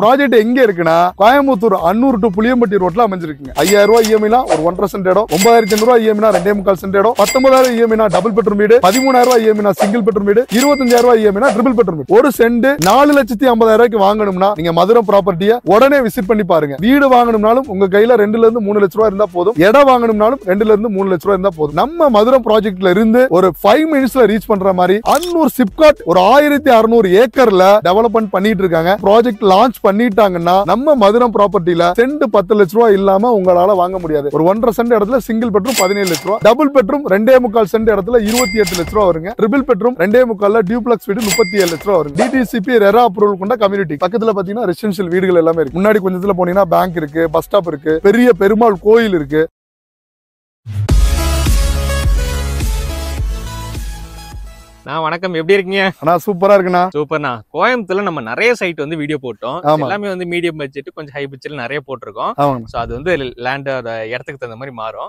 Project எங்க இருக்குன்னா Coimbatore Annur to Puliyampatti ரோட்ல அமைஞ்சிருக்குங்க. 5000 ரூபாய் இஎம்ஐனா ஒரு 1.5 சென்ட் இடம், 9500 ரூபாய் இஎம்ஐனா 2.25 சென்ட் இடம், 19000 இஎம்ஐனா டபுள் பெட்ரூம் வீடு, 13000 ரூபாய் இஎம்ஐனா சிங்கிள் பெட்ரூம் வீடு, 25000 ரூபாய் இஎம்ஐனா ட்ரிபிள் பெட்ரூம் வீடு. ஒரு சென்ட் 4,50,000 ரூபாய்க்கு வாங்கணும்னா நீங்க மதுரம் ப்ராப்பர்ட்டியை உடனே விசிட் பண்ணி பாருங்க. வீடு வாங்கணும்னாலும் உங்க கையில 2 ல இருந்து 3 லட்சம் ரூபாய் இருந்தா போதும். இடம் வாங்கணும்னாலும் 2 ல இருந்து 3 லட்சம் ரூபாய் இருந்தா போதும். நம்ம மதுரம் ப்ராஜெக்ட்ல இருந்து ஒரு 5 மினிட்ஸ்ல ரீச் பண்ற மாதிரி அன்னூர் சிப்காட் ஒரு 1600 ஏக்கர்ல டெவலப்மெண்ட் பண்ணிட்டு இருக்காங்க. ப்ராஜெக்ட் லான்ச் பண்ணிட்டாங்கன்னா நம்ம மதுரம் ப்ராப்பர்ட்டில சென்ட் 10 லட்சம் ரூபாய் இல்லாம உங்களால வாங்க முடியாது. ஒரு 1.5 சென்ட் இடத்துல சிங்கிள் பெட்ரூம் 17 லட்சம் ரூபாய், டபுள் பெட்ரூம் 2.25 சென்ட் இடத்துல 28 லட்சம் ரூபாய் வருங்க. ட்ரிபிள் பெட்ரூம் 2.25 டியூப்ளெக்ஸ் வீடு 37 லட்சம் ரூபாய் வருங்க. டிடிசிபி ரெரா அப்ரூவல் கொண்ட கம்யூனிட்டி. பக்கத்துல பாத்தீங்கன்னா ரெசிடென்ஷியல் வீடுகள் எல்லாமே இருக்கு. முன்னாடி கொஞ்சத்துல போனீங்கன்னா பேங்க் இருக்கு, பஸ் ஸ்டாப் இருக்கு, பெரிய பெருமாள் கோயில் இருக்கு. வணக்கம், எப்படி இருக்கீங்க? சூப்பரா இருக்குண்ணா. சூப்பர்ண்ணா. கோயம்புத்தூர்ல நம்ம நிறைய சைட் வந்து வீடியோ போட்டோம். எல்லாமே வந்து மீடியம் பட்ஜெட் கொஞ்சம் ஹை பட்ஜெட்ல நிறைய போட்டிருக்கோம். சோ அது வந்து லேண்ட் இடத்துக்கு தகுந்த மாதிரி மாறும்.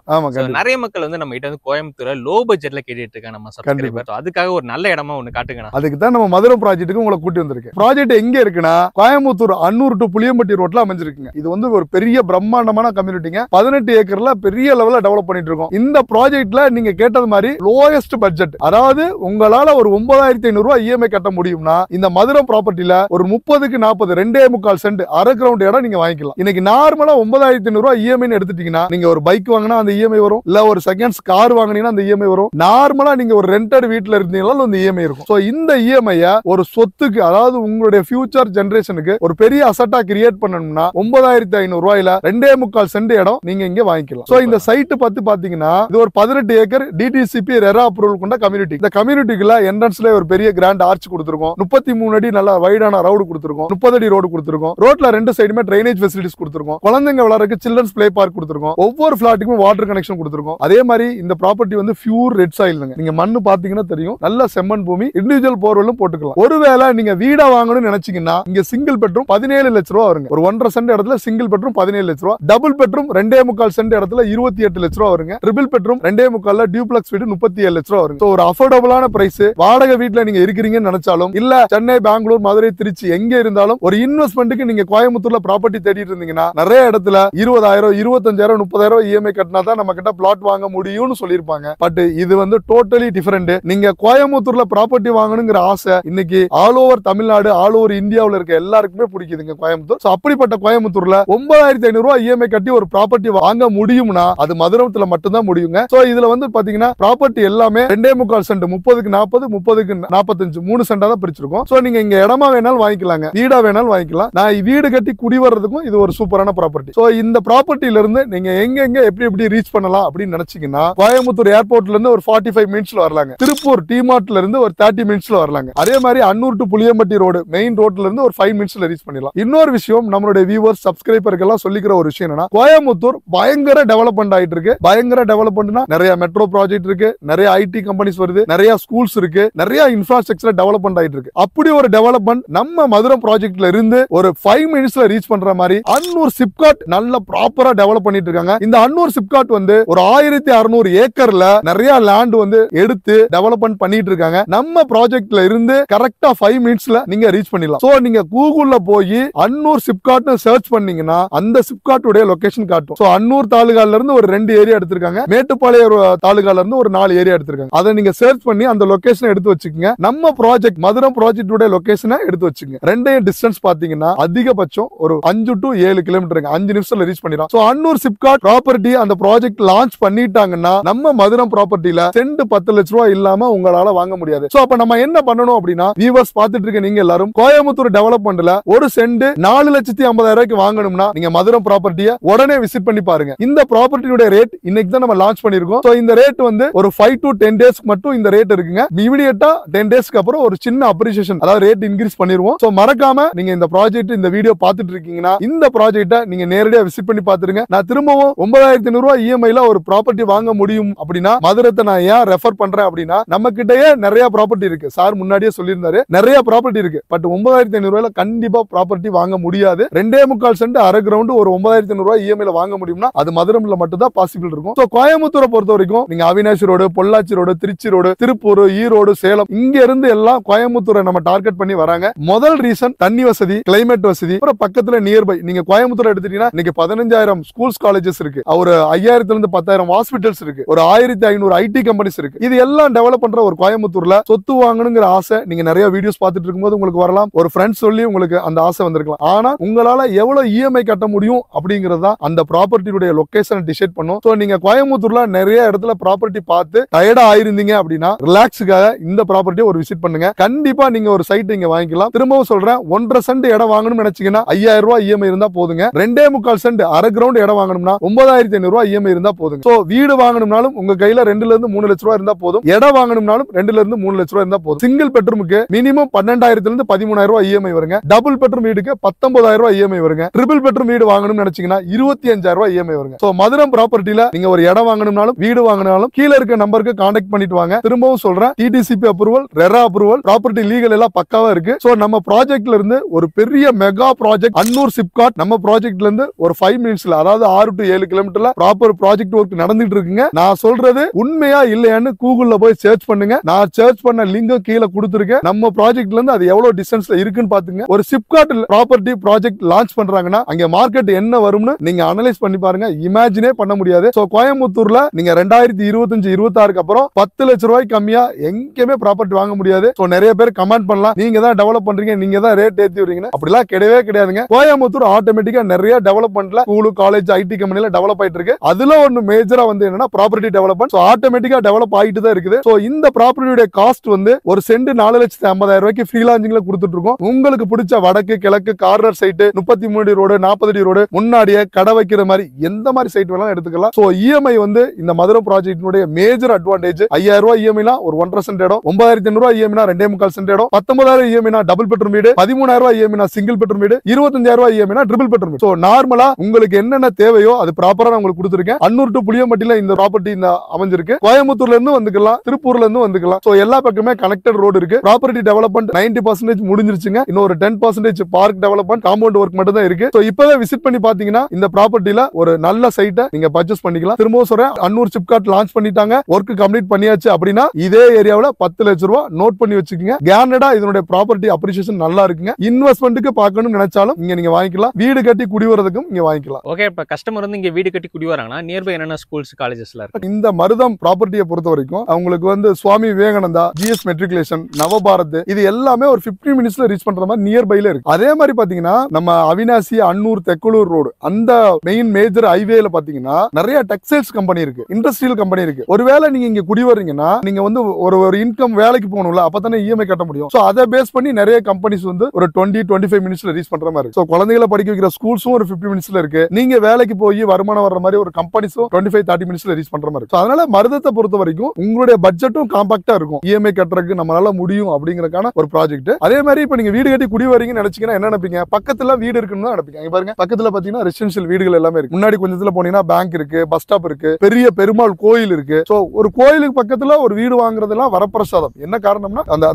நிறைய மக்கள் வந்து நம்ம கிட்ட வந்து கோயம்புத்தூர்ல லோ பட்ஜெட்ல கேட்டுட்டு இருக்காங்க நம்ம சப்ஸ்கிரைபர். அதுக்காக ஒரு நல்ல இடமா ஒண்ணு காட்டுங்க. அதுக்கு தான் நம்ம மதுரை ப்ராஜெக்ட்டுக்கு உங்களை கூட்டி வந்திருக்கேன். ப்ராஜெக்ட் எங்க இருக்குன்னா கோயம்புத்தூர் அன்னூர் டு புளியம்பட்டி ரோட்ல அமைஞ்சிருக்குங்க. இது வந்து ஒரு பெரிய பிரம்மாண்டமான கம்யூனிட்டிங்க. 18 ஏக்கர்ல பெரிய லெவல்ல டெவலப் பண்ணிட்டு இருக்கோம். இந்த ப்ராஜெக்ட்ல நீங்க கேட்டது மாதிரி லோயஸ்ட் பட்ஜெட், அதாவது உங்களால ஒரு 9500 ரூபாய் இஎம்ஐ கட்ட முடியும்னா இந்த மதுரை ப்ராப்பர்ட்டில ஒரு 30க்கு 40 2.25 சென்ட் அரை கிரவுண்ட் இடம் நீங்க வாங்கிக்கலாம். இன்னைக்கு நார்மலா 9500 ரூபாய் இஎம்ஐ எடுத்துட்டீங்கன்னா நீங்க ஒரு பைக் வாங்கினா அந்த இஎம்ஐ வரும், இல்ல ஒரு செகண்ட்ஸ் கார் வாங்கினீங்கன்னா அந்த இஎம்ஐ வரும். நார்மலா நீங்க ஒரு ரெண்டட் வீட்ல இருந்தீங்கனாலும் அந்த இஎம்ஐ இருக்கும். சோ இந்த இஎம்ஐ ஒரு சொத்துக்கு, அதாவது உங்களுடைய ஃபியூச்சர் ஜெனரேஷனுக்கு ஒரு பெரிய அசட்டா கிரியேட் பண்ணணும்னா 9500 ரூபாயில 2.25 சென்ட் இடம் நீங்க இங்க வாங்கிக்கலாம். சோ இந்த சைட் பத்தி பாத்தீங்கன்னா இது ஒரு 18 ஏக்கர் டிடிசிபி ரெரா அப்ரூவல் கொண்ட கம்யூனிட்டி. இந்த கம்யூனிட்டிக்குள்ள என்ட்ரன்ஸ்ல ஒரு பெரிய கிராண்ட் ஆர்ச் கொடுத்திருக்கோம். 33 அடி நல்ல வைடான ரோடு கொடுத்திருக்கோம். 30 அடி ரோடு கொடுத்திருக்கோம். ரோட்ல ரெண்டு சைடுமே ட்ரைனேஜ் ஃபெசிலிட்டிஸ் கொடுத்திருக்கோம். குழந்தைங்க விளையாடுறதுக்கு சில்ட்ரன்ஸ் பிளே பார்க் கொடுத்திருக்கோம். ஒவ்வொரு பிளாட்டுக்கும் வாட்டர் கனெக்ஷன் கொடுத்திருக்கோம். அதே மாதிரி இந்த ப்ராப்பர்ட்டி வந்து பியூர் ரெட் சாயில்ங்க. நீங்க மண்ணு பாத்தீங்கன்னா தெரியும், நல்ல செம்மண் பூமி. இண்டிவிஜுவல் போர்வெல்லும் போட்டுக்கலாம். ஒருவேளை நீங்க வீடா வாங்கணும்னு நினைச்சீங்கன்னா இங்க சிங்கிள் பெட்ரூம் 17 லட்சம் ரூபாய் வருங்க. ஒரு 1.5 சென்ட் இடத்துல சிங்கிள் பெட்ரூம் 17 லட்சம் ரூபாய், டபுள் பெட்ரூம் 2.25 சென்ட் இடத்துல 28 லட்சம் ரூபாய் வருங்க. ட்ரிபிள் பெட்ரூம் 2.25 டியூப்ளெக்ஸ் வீடு 37 லட்சம் ரூபாய் வருங்க. ஒரு அஃபோர்டபுளான பிரைஸ். வாடகை வீட்டுல நீங்க இருக்கிறீங்கன்னு நினைச்சாலும், இல்ல சென்னை, பெங்களூர், மதுரை, திருச்சி எங்க இருந்தாலும் ஒரு இன்வெஸ்ட்மெண்ட்டுக்கு நீங்க கோயம்புத்தூர்ல ப்ராப்பர்ட்டி தேடிட்டு இருந்தீங்கன்னா நிறைய இடத்துல 20,000 25,000 30,000 இஎம்ஐ கட்டினா தான் நம்ம கிட்ட பிளாட் வாங்க முடியும்னு சொல்லிருப்பாங்க. பட் இது வந்து டோட்டலி டிஃபரெண்ட். நீங்க கோயம்புத்தூர்ல ப்ராப்பர்ட்டி வாங்கணுங்கிற ஆசை இன்னைக்கு all over Tamil Nadu, all over இந்தியாவுல இருக்க எல்லாருக்குமே பிடிக்குதுங்க கோயம்புத்தூர். சோ அப்படிப்பட்ட கோயம்புத்தூர்ல 9500 ரூபாய் இஎம்ஐ கட்டி ஒரு ப்ராப்பர்ட்டி வாங்க முடியும்னா அது மதுரத்துல மட்டும்தான் முடியுங்க. சோ இதுல வந்து பாத்தீங்கன்னா ப்ராப்பர்ட்டி எல்லாமே 2.25 சென்ட், 30க்கு 40, 30க்கு 45 3 சென்டா தான் பிரிச்சிருக்கோம். சோ நீங்க இங்க இடமா வேணாலும் வாங்கிக்கலாங்க, வீடா வேணாலும் வாங்கிக்கலாம். நான் வீடு கட்டி குடி வர்றதுக்கும் இது ஒரு சூப்பரான ப்ராப்பர்ட்டி. சோ இந்த ப்ராப்பர்ட்டில இருந்து நீங்க எங்க எப்படி ரீச் பண்ணலாம் அப்படின்னு நினைச்சீங்கன்னா கோயம்புத்தூர் ஏர்போர்ட்ல இருந்து ஒரு 45 மினிட்ஸ்ல வரலாங்க. திருப்பூர் டிமார்ட்ல இருந்து ஒரு 30 மினிட்ஸ்ல வரலாங்க. அதே மாதிரி Annur to Puliyampatti road main ரோட்ல இருந்து ஒரு 5 மினிட்ஸ்ல ரீச் பண்ணிடலாம். இன்னொரு விஷயம், நம்மளுடைய வியூவர்ஸ் சப்ஸ்கிரைபருக்கு எல்லாம் சொல்லிக்கிற ஒரு விஷயம் என்னன்னா, கோயம்புத்தூர் பயங்கர டெவலப்மெண்ட் ஆயிட்டு இருக்கு. பயங்கர டெவலப்மெண்ட்னா நிறைய மெட்ரோ ப்ராஜெக்ட் இருக்கு, நிறைய ஐடி கம்பெனிஸ் வருது, நிறைய ஸ்கூல்ஸ் இருக்கு, நிறைய இன்ஃப்ராஸ்ட்ரக்சர் டெவலப்மெண்ட் ஆயிட்டு இருக்கு. அப்படி ஒரு டெவலப்மெண்ட் நம்ம மதுரை ப்ராஜெக்ட்ல இருந்து ஒரு 5 மினிட்ஸ்ல ரீச் பண்ற மாதிரி அன்னூர் சிப்காட் நல்ல ப்ராப்பரா டெவலப் பண்ணிட்டு இருக்காங்க. இந்த அன்னூர் சிப்காட் வந்து ஒரு 1600 ஏக்கர்ல நிறைய லேண்ட் வந்து எடுத்து டெவலப்மெண்ட் பண்ணிட்டு இருக்காங்க. நம்ம ப்ராஜெக்ட்ல இருந்து கரெக்டா 5 மினிட்ஸ்ல நீங்க ரீச் பண்ணிடலாம். சோ நீங்க கூகுள்ல போய் அன்னூர் சிப்காட்னு சர்ச் பண்ணீங்கன்னா அந்த சிப்காட் உடைய லொகேஷன் காட்டும். சோ அன்னூர் தாலுகால இருந்து ஒரு 2 ஏரியா எடுத்திருக்காங்க, மேட்டுப்பாளையம் தாலுகால இருந்து ஒரு 4 ஏரியா எடுத்திருக்காங்க. அதை நீங்க சர்ச் பண்ணி அந்த லொகேஷன் எடுத்து வச்சுக்கோங்க. நம்ம ப்ராஜெக்ட் மதுரை ப்ராஜெக்ட் உடைய லொகேஷனை எடுத்து வச்சுங்க. ரெண்டையும் டிஸ்டன்ஸ் பாத்தீங்கன்னா அதிகபட்சம் ஒரு 5 to 7 கிலோமீட்டர், 5 நிமிஷத்துல ரீச் பண்ணிடலாம். சோ அன்னூர் சிப்காட் ப்ராப்பர்ட்டி அந்த ப்ராஜெக்ட் லான்ச் பண்ணிட்டாங்கன்னா நம்ம மதுரை ப்ராப்பர்ட்டில சென்ட் 10 லட்சம் ரூபாய் இல்லாம உங்களால வாங்க முடியாது. சோ அப்ப நம்ம என்ன பண்ணணும் அப்படின்னா, வியூவர்ஸ் பாத்துட்டு இருக்க நீங்க எல்லாரும் கோயம்புத்தூர் டெவலப்மெண்ட்ல ஒரு சென்ட் 4,50,000 ரூபாய்க்கு வாங்கணும்னா நீங்க மதுரை ப்ராப்பர்ட்டியை உடனே விசிட் பண்ணி பாருங்க. இந்த ப்ராப்பர்ட்டியோட ரேட் இன்னைக்கு தான் நம்ம லான்ச் பண்ணிருக்கோம். சோ இந்த ரேட் வந்து ஒரு 5 to 10 டேஸ்க்கு மட்டும் இந்த ரேட் இருக்குங்க. இமிடியேட்டா 10 டேஸ்க்கு அப்புறம் ஒரு சின்ன அப்ரிசியேஷன், அதாவது ரேட் இன்கிரீஸ் பண்ணிடுவோம். சோ மறக்காம நீங்க இந்த ப்ராஜெக்ட், இந்த வீடியோ பாத்துட்டு இருக்கீங்கன்னா இந்த ப்ராஜெக்ட்டை நீங்க நேரடியா விசிட் பண்ணி பாத்துருங்க. நான் திரும்பவும் 9500 ரூபாய் இஎம்ஐல ஒரு ப்ராப்பர்ட்டி வாங்க முடியும் அப்படின்னா மதுரத்தை நான் ஏன் ரெஃபர் பண்றேன் அப்படின்னா, நம்ம கிட்டயே நிறைய ப்ராப்பர்ட்டி இருக்கு. சார் முன்னாடியே சொல்லியிருந்தாரு, நிறைய ப்ராப்பர்ட்டி இருக்கு. பட் 9500 ரூபாயில கண்டிப்பா ப்ராப்பர்ட்டி வாங்க முடியாது. 2.25 சென்ட் அரை கிரவுண்ட் ஒரு 9500 ரூபாய் இஎம்ஐல வாங்க முடியும்னா அது மதுரைல மட்டும் தான் பாசிபிள் இருக்கும். சோ கோயம்புத்தூரை பொறுத்த வரைக்கும் நீங்க Avinashi road, Pollachi road, Trichy road, Tiruppur, Erode, Erode, Salem இங்க இருந்து எல்லாம் கோயம்புத்தூரை நம்ம டார்கெட் பண்ணி வராங்க. முதல் ரீசன் தண்ணி வசதி, கிளைமேட் வசதி, அப்புறம் பக்கத்துல நியர்பை. நீங்க கோயம்புத்தூர் எடுத்துட்டீங்கன்னா இன்னைக்கு 15,000 ஸ்கூல்ஸ் காலேஜஸ் இருக்கு, ஒரு 5,000 இருந்து 10,000 ஹாஸ்பிட்டல்ஸ் இருக்கு, ஒரு 1,500 ஐடி கம்பெனிஸ் இருக்கு. இது எல்லாம் டெவலப் பண்ற ஒரு கோயம்புத்தூர்ல சொத்து வாங்கணுங்கிற ஆசை நீங்க நிறைய வீடியோஸ் பார்த்துட்டு இருக்கும்போது உங்களுக்கு வரலாம். ஒரு ஃப்ரெண்ட்ஸ் சொல்லி உங்களுக்கு அந்த ஆசை வந்திருக்கலாம். ஆனா உங்களால எவ்வளவு இஎம்ஐ கட்ட முடியும் அப்படிங்கறது தான் அந்த ப்ராப்பர்ட்டியுடைய லொகேஷன் டிசைட் பண்ணும். சோ நீங்க கோயம்புத்தூர்ல நிறைய இடத்துல ப்ராப்பர்ட்டி பார்த்து டயர்டா ஆயிருந்தீங்க அப்படின்னா ரிலாக்ஸுக்காக இந்த ப்ராப்பர்ட்டியை ஒரு விசிட் பண்ணுங்க. கண்டிப்பா நீங்க ஒரு சைட் இங்க வாங்கிக்கலாம். திரும்பவும் சொல்றேன், 1.5 சென்ட் இடம் வாங்கணும்னு நினைச்சீங்கன்னா 5,000 ரூபாய் இஎம்ஐ இருந்தா போதுங்க. 2.25 சென்ட் அரை கிரவுண்ட் இடம் வாங்கணும்னா 9,500 ரூபாய் இஎம்ஐ இருந்தா போதுங்க. சோ வீடு வாங்கணும்னாலும் உங்க கையில 2 இருந்து 3 லட்சம் ரூபாய் இருந்தா போதும். இடம் வாங்கணும்னாலும் 2 இருந்து 3 லட்சம் ரூபாய் இருந்தா போதும். சிங்கிள் பெட்ரூமுக்கு மினிமம் 12,000 இருந்து 13,000 ரூபாய் இஎம்ஐ வருங்க. டபுள் பெட்ரூம் வீடுக்கு 19,000 ரூபாய் இஎம்ஐ வருங்க. ட்ரிபிள் பெட்ரூம் வீடு வாங்கணும்னு நினைச்சீங்கன்னா 25,000 ரூபாய் இஎம்ஐ வருங்க. சோ மதுரம் ப்ராப்பர்ட்டில நீங்க ஒரு இடம் வாங்கணும்னாலும் வீடு வாங்கினாலும் கீழ இருக்க நம்பருக்கு கான்டாக்ட் பண்ணிட்டு வாங்க. திரும்பவும் சொல்றேன், DTCP approval, RERA approval, property legal எல்லாம் பக்காவா இருக்கு. சோ நம்ம ப்ராஜெக்ட்ல இருந்து ஒரு பெரிய மெகா ப்ராஜெக்ட் அன்னூர் சிப்காட் நம்ம ப்ராஜெக்ட்ல இருந்து ஒரு 5 மினிட்ஸ்ல, அதாவது 6 to 7 கிலோமீட்டர்ல ப்ராப்பர் ப்ராஜெக்ட் ஒர்க் நடந்துட்டு இருக்குங்க. நான் சொல்றது உண்மையா இல்லையான்னு கூகுள்ல போய் சர்ச் பண்ணுங்க. நான் சர்ச் பண்ண லிங்க் கீழே கொடுத்திருக்கேன். நம்ம ப்ராஜெக்ட்ல இருந்து அது எவ்வளவு டிஸ்டன்ஸ்ல இருக்குன்னு பாத்துங்க. ஒரு சிப்காட் ப்ராப்பர்ட்டி ப்ராஜெக்ட் லான்ச் பண்றாங்கன்னா அங்க மார்க்கெட் என்ன வரும்னு நீங்க அனலைஸ் பண்ணி பாருங்க. இமேஜினே பண்ண முடியாது. சோ கோயம்புத்தூர்ல நீங்க 2025-26 அப்புறம் 10 லட்சம் ரூபாய் கம்மியா எங்கேயுமே ப்ராப்பர்ட்டி வாங்க முடியாது. சோ நிறைய பேர் கமெண்ட் பண்ணலாம், நீங்க தான் டெவலப் பண்றீங்க, நீங்க தான் ரேட் ஏத்தி வரீங்க. அப்படிலாம் கிடையவே கிடையாதுங்க. கோயம்புத்தூர் ஆட்டோமேட்டிக்கா நிறைய டெவலப்மெண்ட்ல ஸ்கூல், காலேஜ், ஐடி கம்பெனில டெவலப் ஆயிட்டு இருக்கு. அதுல ஒன்னு மேஜரா வந்து என்னன்னா ப்ராப்பர்ட்டி டெவலப்மெண்ட். சோ ஆட்டோமேட்டிக்கா டெவலப் ஆயிட்டு தான் இருக்குது. சோ இந்த ப்ராப்பர்ட்டியோட காஸ்ட் வந்து ஒரு சென்ட் 4,50,000 ரூபாய்க்கு ஃப்ரீ லான்ச்சிங்ல கொடுத்துட்டு இருக்கோம். உங்களுக்கு பிடிச்ச வடக்கு, கிழக்கு, கார்னர் சைட், 33 அடி ரோடு, 40 அடி ரோடு, முன்னாடியே கடை வைக்கிற மாதிரி எந்த மாதிரி சைட் வேணாலும் எடுத்துக்கலாம். சோ இஎம்ஐ வந்து இந்த மதுரை ப்ராஜெக்டினுடைய மேஜர் அட்வான்டேஜ். 5,000 ரூபாய் இஎம்ஐனா ஒரு 1.5 சென்ட் இடம், 9,500 ரூபாய் இஎம்ஐனா 2.25 சென்ட் இடம், 19,000 இஎம்ஐனா டபுள் பெட்ரூம் வீடு, 13,000 ரூபாய் இஎம்ஐனா சிங்கிள் பெட்ரூம் வீடு, 25,000 ரூபாய் இஎம்ஐனா ட்ரிபிள் பெட்ரூம் வீடு. சோ நார்மலா உங்களுக்கு என்னென்ன தேவையோ அது ப்ராப்பரா நான் உங்களுக்கு கொடுத்திருக்கேன். அன்னூர் டு புளியம்பட்டியில இந்த ப்ராப்பர்ட்டி இந்த அமைஞ்சிருக்கு. கோயம்புத்தூர்ல இருந்து வந்துக்கலாம், திருப்பூர்ல இருந்து வந்துக்கலாம். சோ எல்லா பக்கமே கனெக்டட் ரோடு இருக்கு. Property development 90% முடிஞ்சிருச்சுங்க. இன்னொரு 10% பார்க் டெவலப்மெண்ட், காம்பவுண்ட் ஒர்க் மட்டும் தான் இருக்கு. சோ இப்பவே விசிட் பண்ணி பாத்தீங்கன்னா இந்த ப்ராப்பர்ட்டில ஒரு நல்ல சைட்டை நீங்க பர்ச்சேஸ் பண்ணிக்கலாம். திரும்பவும் சொல்றேன், அன்னூர் சிப்காட் லான்ச் பண்ணிட்டாங்க, ஒர்க் கம்ப்ளீட் பண்ணியாச்சு அப்படின்னா இதே ஏரியாவுல 10 லட்சம் ரூபாய் நோட் பண்ணி வச்சுக்கோங்க. கேரண்டா இதனுடைய ப்ராப்பர்ட்டி அப்ரிசியேஷன் நல்லா இருக்குங்க. இன்வெஸ்ட்மெண்ட்டுக்கு பார்க்கணும்னு நினைச்சாலும் இங்க நீங்க வாங்கிக்கலாம். வீடு கட்டி குடி வரதுக்கும் இங்க வாங்கிக்கலாம். ஓகே, இப்ப கஸ்டமர் வந்து இங்க வீடு கட்டி குடி வராங்கன்னா நியர்பை என்னென்ன ஸ்கூல்ஸ், காலேஜஸ்ல இருக்கு? இந்த மருதம் ப்ராப்பர்ட்டியை பொறுத்த வரைக்கும் அவங்களுக்கு வந்து சுவாமி விவேகானந்தா, ஜிஎஸ் மெட்ரிகுலேஷன், நவபாரத், இது எல்லாமே ஒரு 15 மினிட்ஸ்ல ரீச் பண்ற மாதிரி நியர்பைல இருக்கு. அதே மாதிரி பாத்தீங்கன்னா நம்ம அவினாசி, அன்னூர், தெக்குலூர் ரோடு அந்த மெயின் மேஜர் ஹைவேல பாத்தீங்கன்னா நிறைய டெக்ஸ்டைல்ஸ் கம்பெனி இருக்கு, இண்டஸ்ட்ரியல் கம்பெனி இருக்கு. ஒருவேளை நீங்க இங்க குடி வர்றீங்கன்னா நீங்க வந்து ஒரு இன்கம் வேலைக்கு போகணும்ல, அப்பதானே இஎம்ஐ கட்ட முடியும். சோ அதை பேஸ் பண்ணி நிறைய கம்பெனிஸ் வந்து ஒரு 20-25 மினிட்ஸ்ல ரீச் பண்ற மாதிரி. சோ குழந்தைகளை படிக்க வைக்கிற ஸ்கூல்ஸும் ஒரு 50 மினிட்ஸ்ல இருக்கு. நீங்க வேலைக்கு போய் வருமானம் வர்ற மாதிரி ஒரு கம்பெனிஸும் 25-30 மினிட்ஸ்ல ரீச் பண்ற மாதிரி. அதனால மருதத்தை பொறுத்த வரைக்கும் உங்களுடைய பட்ஜெட்டும் காம்பாக்டா இருக்கும். இஎம்ஐ கட்டுறதுக்கு நம்மளால முடியும் அப்படிங்கறதுக்கான ஒரு ப்ராஜெக்ட். அதே மாதிரி இப்ப நீங்க வீடு கட்டி குடி வரீங்கன்னு நினைச்சீங்கன்னா என்ன நினைப்பீங்க? பக்கத்துல வீடு இருக்குன்னு நினைப்பீங்க. இங்க பாருங்க, பக்கத்துல பாத்தீங்கன்னா ரெசிடென்ஷியல் வீடுகள் எல்லாமே இருக்கு. முன்னாடி கொஞ்சத்துல போனீங்கன்னா பேங்க் இருக்கு, பஸ் ஸ்டாப் இருக்கு, பெரிய பெருமாள் கோயில் இருக்கு. சோ ஒரு கோயிலுக்கு பக்கத்துல ஒரு வீடு வாங்குறதெல்லாம் வரப்பிரசாதம். என்ன காரணம்னா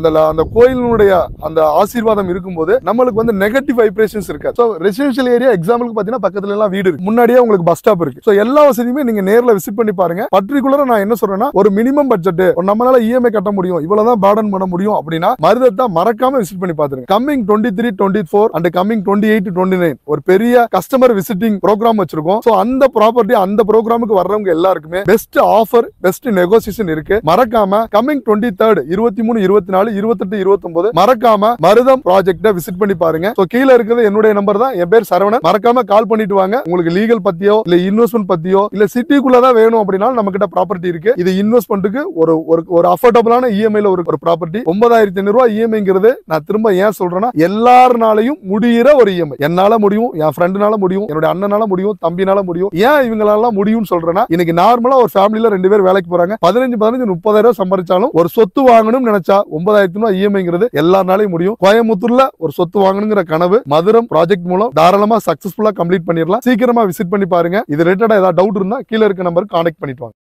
அந்த கோயிலுடைய அந்த ஆசீர்வாதம் இருக்கும்போது நம்மளுக்கு வந்து நெகட்டிவ் வைப்ரேஷன்ஸ் இருக்காது. சோ ரெசிடென்ஷியல் ஏரியா எக்ஸாம்பிளுக்கு பாத்தீங்கன்னா பக்கத்துல எல்லாம் வீடு இருக்கு, முன்னாடியே உங்களுக்கு பஸ் ஸ்டாப் இருக்கு. சோ எல்லா வசதியுமே நீங்க நேர்ல விசிட் பண்ணி பாருங்க. பர்டிகுலரா நான் என்ன சொல்றேன்னா, ஒரு மினிமம் பட்ஜெட் நம்மளால இஎம்ஐ கட்ட முடியும், இவ்வளவுதான் பேர்டன் பண்ண முடியும் அப்படின்னா மருதத்தை மறக்காம விசிட் பண்ணி பாத்துருங்க. கம்மிங் 23-24 அண்ட் கம்மிங் 28-29 ஒரு பெரிய கஸ்டமர் விசிட்டிங் ப்ரோக்ராம் வச்சிருக்கோம். சோ அந்த ப்ராப்பர்ட்டி அந்த ப்ரோக்ராமுக்கு வர்றவங்க எல்லாருக்குமே பெஸ்ட் ஆஃபர், பெஸ்ட் நெகோசியேஷன் இருக்கு. மறக்காம கம்மிங் 23rd 23, 24, 28, 29 மறக்காம மருதம் ப்ராஜெக்ட விசிட் பண்ணி பாருங்க. சோ கீழ இருக்கிறது என்னுடைய நம்பர் தான், என் பேர் சரவணன். மறக்காம கால் பண்ணிட்டு வாங்க. உங்களுக்கு லீகல் பத்தியோ இல்ல இன்வெஸ்ட்மெண்ட் பத்தியோ இல்ல சிட்டிக்குள்ளதான் வேணும் அப்படின்னா நம்ம கிட்ட ப்ராப்பர்ட்டி இருக்கு. இது இன்வெஸ்ட்மெண்ட்டுக்கு ஒரு அஃபோர்டபுளான இஎம்ஐல ஒரு ப்ராப்பர்ட்டி. 9,500 ரூபாய் இஎம்ஐங்கிறது நான் திரும்ப ஏன் சொல்றேன்னா, எல்லாருனாலையும் முடியிற ஒரு இஎம்ஐ. என்னால முடியும், என் ஃப்ரெண்டுனால முடியும், என்னோட அண்ணனால முடியும், தம்பினால முடியும். ஏன் இவங்களால முடியும்னு சொல்றேன்னா, இன்னைக்கு நார்மலா ஒரு ஃபேமிலில 2 பேர் வேலைக்கு போறாங்க, 15-30,000 சம்பாதிச்சாலும் ஒரு சொத்து வாங்கணும்னு நினைச்சா 9,000 ரூபாய் இஎம்ஐங்கிறது எல்லாருனாலையும் முடியும். கோயம்புத்தூர்ல ஒரு சொத்து வாங்கணுங்கிற கனவு மதுரம் ப்ராஜெக்ட் மூலம் தாராளமா சக்சஸ்ஃபுல்லா கம்ப்ளீட் பண்ணிடலாம். சீக்கிரமா விசிட் பண்ணி பாருங்க. இது ரிலேட்டடா ஏதாவது டவுட் இருந்தா கீழ இருக்க நம்பருக்கு கான்டாக்ட் பண்ணிட்டு வாங்க.